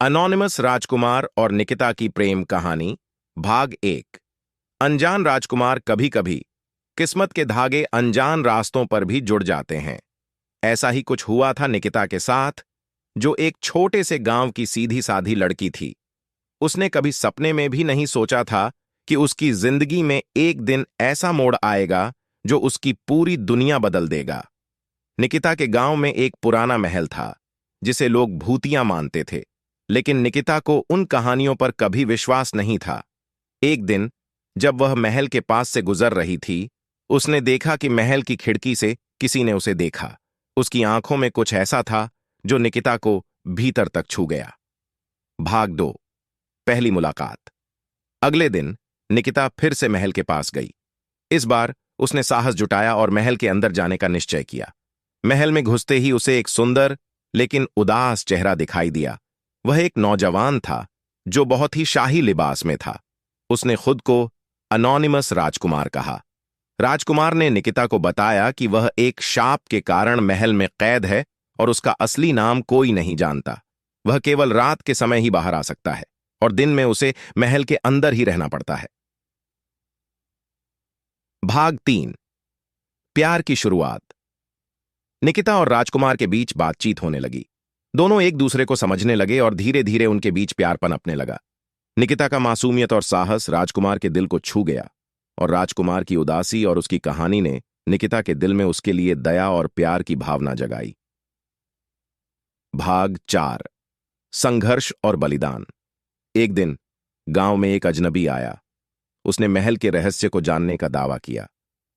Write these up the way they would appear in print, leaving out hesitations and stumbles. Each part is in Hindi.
अनोनिमस राजकुमार और निकिता की प्रेम कहानी भाग 1। अनजान राजकुमार कभी कभी किस्मत के धागे अनजान रास्तों पर भी जुड़ जाते हैं। ऐसा ही कुछ हुआ था निकिता के साथ, जो एक छोटे से गांव की सीधी साधी लड़की थी। उसने कभी सपने में भी नहीं सोचा था कि उसकी जिंदगी में एक दिन ऐसा मोड़ आएगा जो उसकी पूरी दुनिया बदल देगा। निकिता के गांव में एक पुराना महल था जिसे लोग भूतिया मानते थे, लेकिन निकिता को उन कहानियों पर कभी विश्वास नहीं था। एक दिन जब वह महल के पास से गुजर रही थी, उसने देखा कि महल की खिड़की से किसी ने उसे देखा। उसकी आंखों में कुछ ऐसा था जो निकिता को भीतर तक छू गया। भाग 2। पहली मुलाकात। अगले दिन निकिता फिर से महल के पास गई। इस बार उसने साहस जुटाया और महल के अंदर जाने का निश्चय किया। महल में घुसते ही उसे एक सुंदर लेकिन उदास चेहरा दिखाई दिया। वह एक नौजवान था जो बहुत ही शाही लिबास में था। उसने खुद को अनोनिमस राजकुमार कहा। राजकुमार ने निकिता को बताया कि वह एक शाप के कारण महल में कैद है और उसका असली नाम कोई नहीं जानता। वह केवल रात के समय ही बाहर आ सकता है और दिन में उसे महल के अंदर ही रहना पड़ता है। भाग 3। प्यार की शुरुआत। निकिता और राजकुमार के बीच बातचीत होने लगी। दोनों एक दूसरे को समझने लगे और धीरे धीरे उनके बीच प्यार पनपने लगा। निकिता का मासूमियत और साहस राजकुमार के दिल को छू गया और राजकुमार की उदासी और उसकी कहानी ने निकिता के दिल में उसके लिए दया और प्यार की भावना जगाई। भाग 4। संघर्ष और बलिदान। एक दिन गांव में एक अजनबी आया। उसने महल के रहस्य को जानने का दावा किया।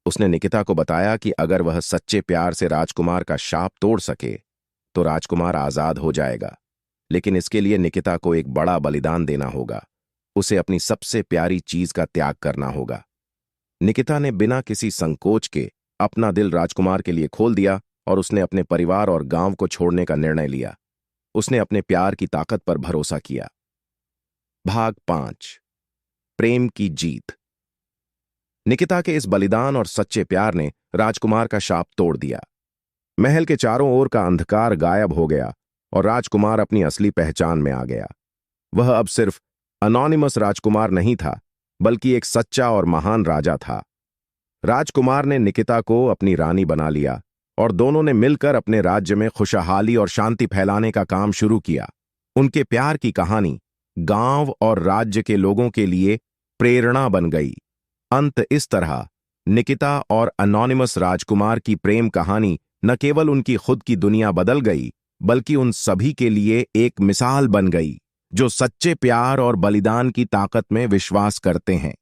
उसने निकिता को बताया कि अगर वह सच्चे प्यार से राजकुमार का शाप तोड़ सके तो राजकुमार आजाद हो जाएगा, लेकिन इसके लिए निकिता को एक बड़ा बलिदान देना होगा। उसे अपनी सबसे प्यारी चीज का त्याग करना होगा। निकिता ने बिना किसी संकोच के अपना दिल राजकुमार के लिए खोल दिया और उसने अपने परिवार और गांव को छोड़ने का निर्णय लिया। उसने अपने प्यार की ताकत पर भरोसा किया। भाग 5। प्रेम की जीत। निकिता के इस बलिदान और सच्चे प्यार ने राजकुमार का शाप तोड़ दिया। महल के चारों ओर का अंधकार गायब हो गया और राजकुमार अपनी असली पहचान में आ गया। वह अब सिर्फ अनोनिमस राजकुमार नहीं था, बल्कि एक सच्चा और महान राजा था। राजकुमार ने निकिता को अपनी रानी बना लिया और दोनों ने मिलकर अपने राज्य में खुशहाली और शांति फैलाने का काम शुरू किया। उनके प्यार की कहानी गांव और राज्य के लोगों के लिए प्रेरणा बन गई। अंत इस तरह निकिता और अनोनिमस राजकुमार की प्रेम कहानी न केवल उनकी खुद की दुनिया बदल गई, बल्कि उन सभी के लिए एक मिसाल बन गई जो सच्चे प्यार और बलिदान की ताकत में विश्वास करते हैं।